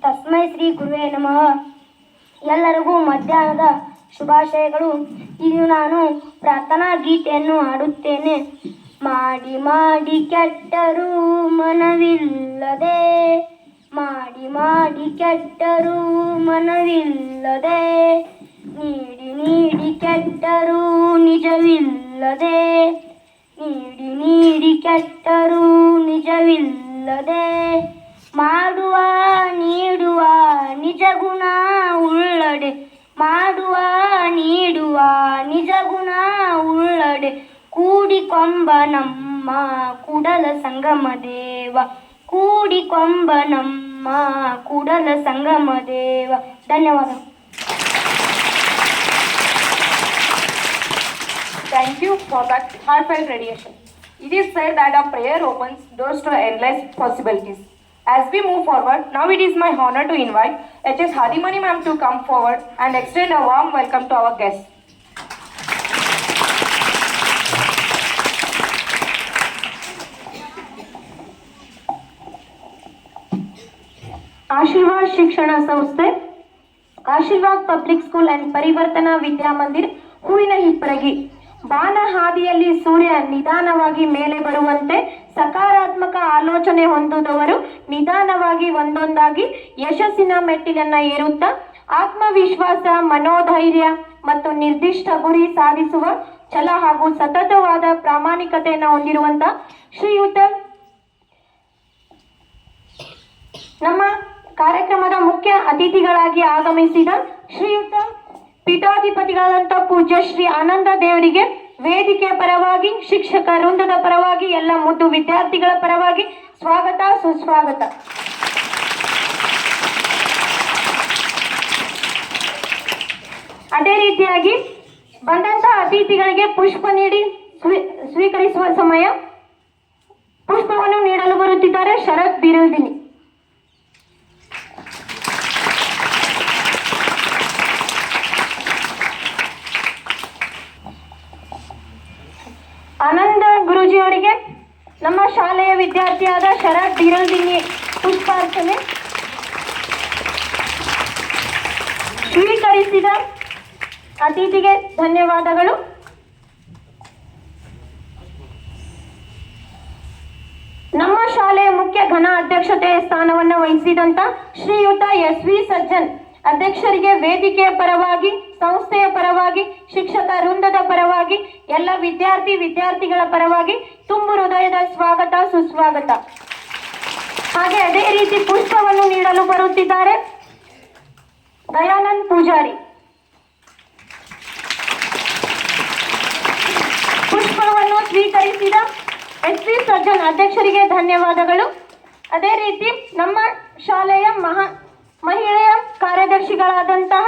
ತಸ್ಮೈ ಶ್ರೀ ಗುರುವೇ ನಮಃ. ಎಲ್ಲರಿಗೂ ಮಧ್ಯಾಹ್ನದ ಶುಭಾಶಯಗಳು. ಈಗ ನಾನು ಪ್ರಾರ್ಥನಾ ಗೀತೆಯನ್ನು ಹಾಡುತ್ತೇನೆ. ಮಾಡಿ ಮಾಡಿ ಕೆಟ್ಟರೂ ಮನವಿಲ್ಲದೆ, ಮಾಡಿ ಮಾಡಿ ಕೆಟ್ಟರೂ ಮನವಿಲ್ಲದೆ, ನೀಡಿ ನೀಡಿ ಕೆಟ್ಟರೂ ನಿಜವಿಲ್ಲದೆ, ನೀಡಿ ನೀಡಿ ಕೆಟ್ಟರೂ ನಿಜವಿಲ್ಲದೆ, ಮಾಡುವ ನೀಡುವ ನಿಜ ಗುಣ ಉಳ್ಳಡೆ, ಮಾಡುವ ನೀಡುವ ನಿಜ ಗುಣ ಉಳ್ಳಡೆ, ಕೂಡಿಕೊಂಬ ನಮ್ಮ ಕೂಡಲ ಸಂಗಮ ದೇವ, ಕೂಡಿಕೊಂಬ ನಮ್ಮ ಕೂಡಲ ಸಂಗಮ ದೇವ. ಧನ್ಯವಾದ. Thank you for that heartfelt radiation. It is said that a prayer opens doors to endless possibilities. As we move forward, now it is my honor to invite H.S. Hadimani ma'am to come forward and extend a warm welcome to our guests. Aashirvaad ಶಿಕ್ಷಣ ಸಂಸ್ಥೆ, Aashirvaad public school and ಪರಿವರ್ತನಾ ವಿದ್ಯಾಮಂದಿರ್, ಹೂವಿನ ಹಿಪ್ಪರಗಿ. ಬಾನ ಹಾದಿಯಲ್ಲಿ ಸೂರ್ಯ ನಿಧಾನವಾಗಿ ಮೇಲೆ ಬರುವಂತೆ ಸಕಾರಾತ್ಮಕ ಆಲೋಚನೆ ಹೊಂದುವವರು ನಿಧಾನವಾಗಿ ಒಂದೊಂದಾಗಿ ಯಶಸ್ಸಿನ ಮೆಟ್ಟಿಲನ್ನ ಏರುತ್ತಾ ಆತ್ಮವಿಶ್ವಾಸ, ಮನೋಧೈರ್ಯ ಮತ್ತು ನಿರ್ದಿಷ್ಟ ಗುರಿ ಸಾಧಿಸುವ ಛಲ ಹಾಗೂ ಸತತವಾದ ಪ್ರಾಮಾಣಿಕತೆಯನ್ನು ಹೊಂದಿರುವಂತ ಶ್ರೀಯುತ ನಮ್ಮ ಕಾರ್ಯಕ್ರಮದ ಮುಖ್ಯ ಅತಿಥಿಗಳಾಗಿ ಆಗಮಿಸಿದ ಶ್ರೀಯುತ ಪೀಠಾಧಿಪತಿಗಳಾದಂಥ ಪೂಜ್ಯ ಶ್ರೀ ಆನಂದ ದೇವರಿಗೆ ವೇದಿಕೆಯ ಪರವಾಗಿ, ಶಿಕ್ಷಕ ವೃಂದದ ಪರವಾಗಿ, ಎಲ್ಲ ಮುದ್ದು ವಿದ್ಯಾರ್ಥಿಗಳ ಪರವಾಗಿ ಸ್ವಾಗತ, ಸುಸ್ವಾಗತ. ಅದೇ ರೀತಿಯಾಗಿ ಬಂದಂತಹ ಅತಿಥಿಗಳಿಗೆ ಪುಷ್ಪ ನೀಡಿ ಸ್ವೀಕರಿಸುವ ಸಮಯ. ಪುಷ್ಪವನ್ನು ನೀಡಲು ಬರುತ್ತಿದ್ದಾರೆ ಶರತ್ ಬಿರುದಿನಿ. ಆನಂದ ಗುರೂಜಿಯವರಿಗೆ ನಮ್ಮ ಶಾಲೆಯ ವಿದ್ಯಾರ್ಥಿಯಾದ ಶರತ್ ಬಿರುದಿನಿ ಪುಷ್ಪಾರ್ಚನೆ. ಸ್ವೀಕರಿಸಿದ ಅತಿಥಿಗೆ ಧನ್ಯವಾದಗಳು. ನಮ್ಮ ಶಾಲೆಯ ಮುಖ್ಯ ಘನ ಅಧ್ಯಕ್ಷತೆಯ ಸ್ಥಾನವನ್ನು ವಹಿಸಿದಂತ ಶ್ರೀಯುತ ಎಸ್.ವಿ. ಸಜ್ಜನ್ ಅಧ್ಯಕ್ಷರಿಗೆ ವೇದಿಕೆಯ ಪರವಾಗಿ, ಸಂಸ್ಥೆಯ ಪರವಾಗಿ, ಶಿಕ್ಷಕ ವೃಂದದ ಪರವಾಗಿ, ಎಲ್ಲ ವಿದ್ಯಾರ್ಥಿಗಳ ಪರವಾಗಿ ತುಂಬು ಹೃದಯದ ಸ್ವಾಗತ, ಸುಸ್ವಾಗತ. ಹಾಗೆ ಅದೇ ರೀತಿ ಪುಷ್ಪವನ್ನು ನೀಡಲು ಬರುತ್ತಿದ್ದಾರೆ ದಯಾನಂದ್ ಪೂಜಾರಿ. ಪುಷ್ಪವನ್ನು ಸ್ವೀಕರಿಸಿದ ಎಸ್.ವಿ. ಸಜ್ಜನ್ ಅಧ್ಯಕ್ಷರಿಗೆ ಧನ್ಯವಾದಗಳು. ಅದೇ ರೀತಿ ನಮ್ಮ ಶಾಲೆಯ ಮಹಿಳೆಯ ಕಾರ್ಯದರ್ಶಿಗಳಾದಂತಹ